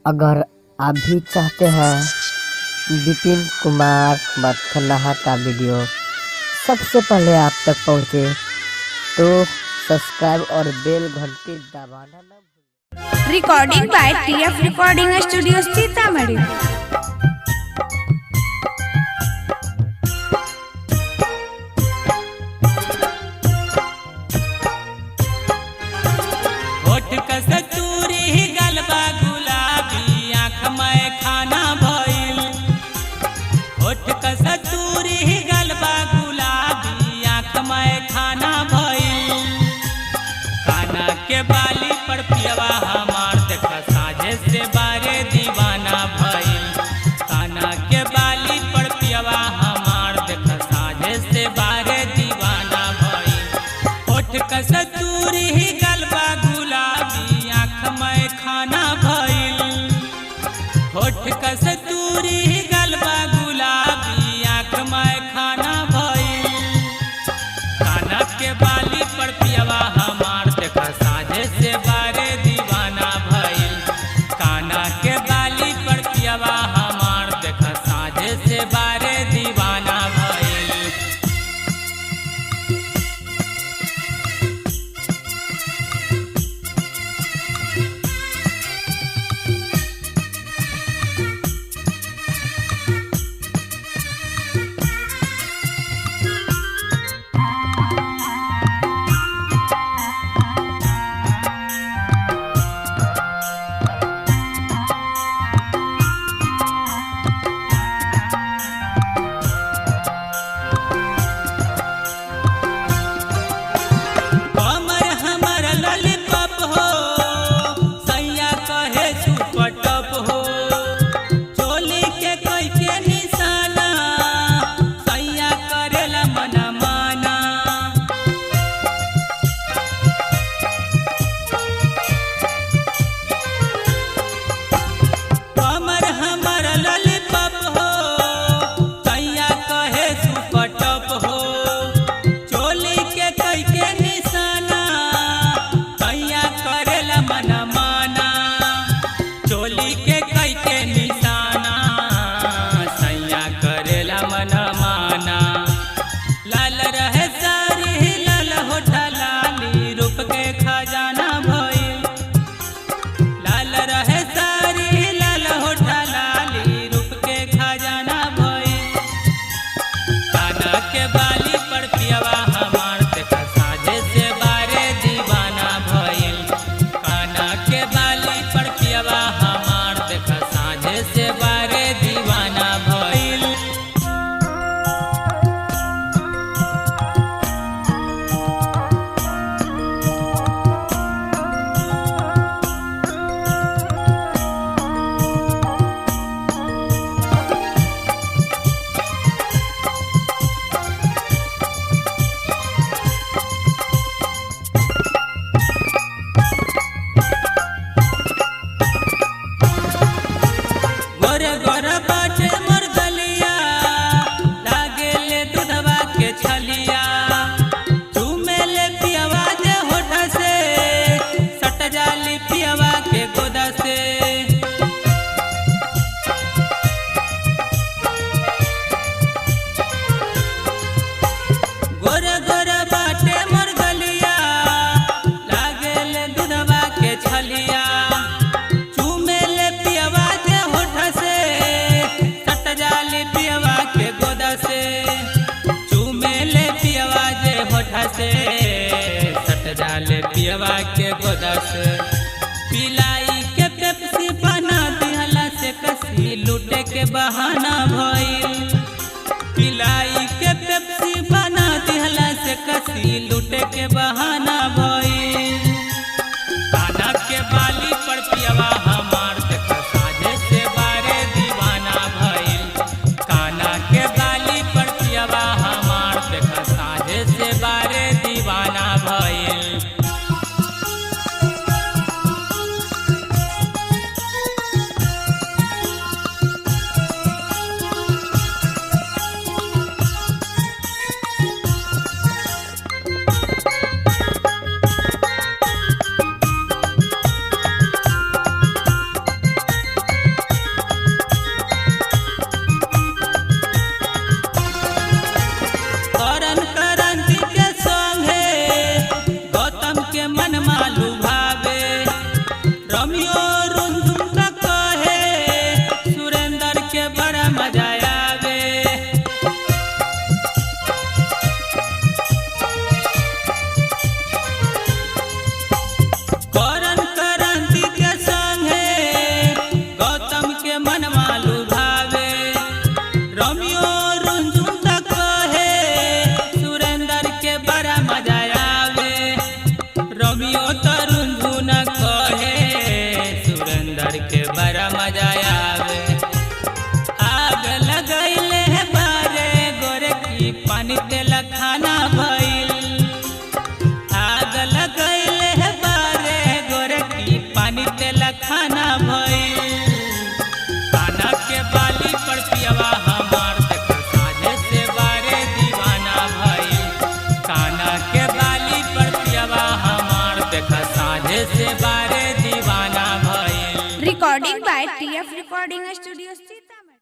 अगर आप भी चाहते हैं विपिन कुमार खन्ना का वीडियो सबसे पहले आप तक पहुंचे तो सब्सक्राइब और बेल घंटी दबाना ना भूलें। Recording by TF recording studio Sitamarhi. होठ कस्तूरी गलबा गुलाबी आँख में खाना भइल। होठ कस्तूरी गलबा गुलाबी आँख में खाना भइल। काना के बाली पर पियवा हमार देखा साझे से बारे दीवाना भइल। काना के बाली पर पियवा हमार देखा साझे से बारे दीवाना भइल। होठ कस्तूरी गलबा गुलाबी आँख में खाना भइल। होठ कस्तूरी गलबा गुलाबी आँख में खाना भइल। काना के बाली पर पियवा हमार देखा साझे से बारे दीवाना भइल। काना के बाली पर पियवा हमार देखा साझे से बारे दीवाना भइल। कमर हमर लॉलीपॉप हो, सैया कहे सुपर टॉप हो। चोली के कोई के निशाना, सैया करेला मना माना। कमर हमर लॉलीपॉप हो, सैया कहे सुपर टॉप हो। चोली के कोई के निशाना, सैया करेला मना माना। चोली के कोई के निशाना, सैया करेला मना माना। लाल रहे सारी लाल होठा लाली रूप के खजाना भइल। लाल रहे सारी लाल होठा लाली रूप के खजाना भइल। काना के बाली पर पियवा हमार देखा साझे से बारे दीवाना भइल। काना के बाली पर पियवा हमार देखा साझे से बारे दीवाना भइल। गोरे गोरे बाटे मोर गलिया, लागेले दूधवा के छलिया। चूमेले पियवा जे होठ से, सट जाली पियवा के गोदा से। गोरे गोरे बाटे मोर गलिया, लागेले दूधवा के छलिया। चूमेले पियवा जे होठ से, सट जाली पियवा के गोदा से। चूमेले पियवा जे होठ से, सट जाले पियवा के गोदा से। पिलाई के पेप्सी बना दिहला से कसी लूटे के बहाना भइल। पिलाई के पेप्सी बना दिहला से कसी लूटे के बहाना भइल। काना के बाली पर पियवा हमार देखा साझे से बारे दीवाना भइल। काना के बाली पर पियवा हमार देखा साझे से बारे दीवाना भइल। Recording studio Sitamarhi.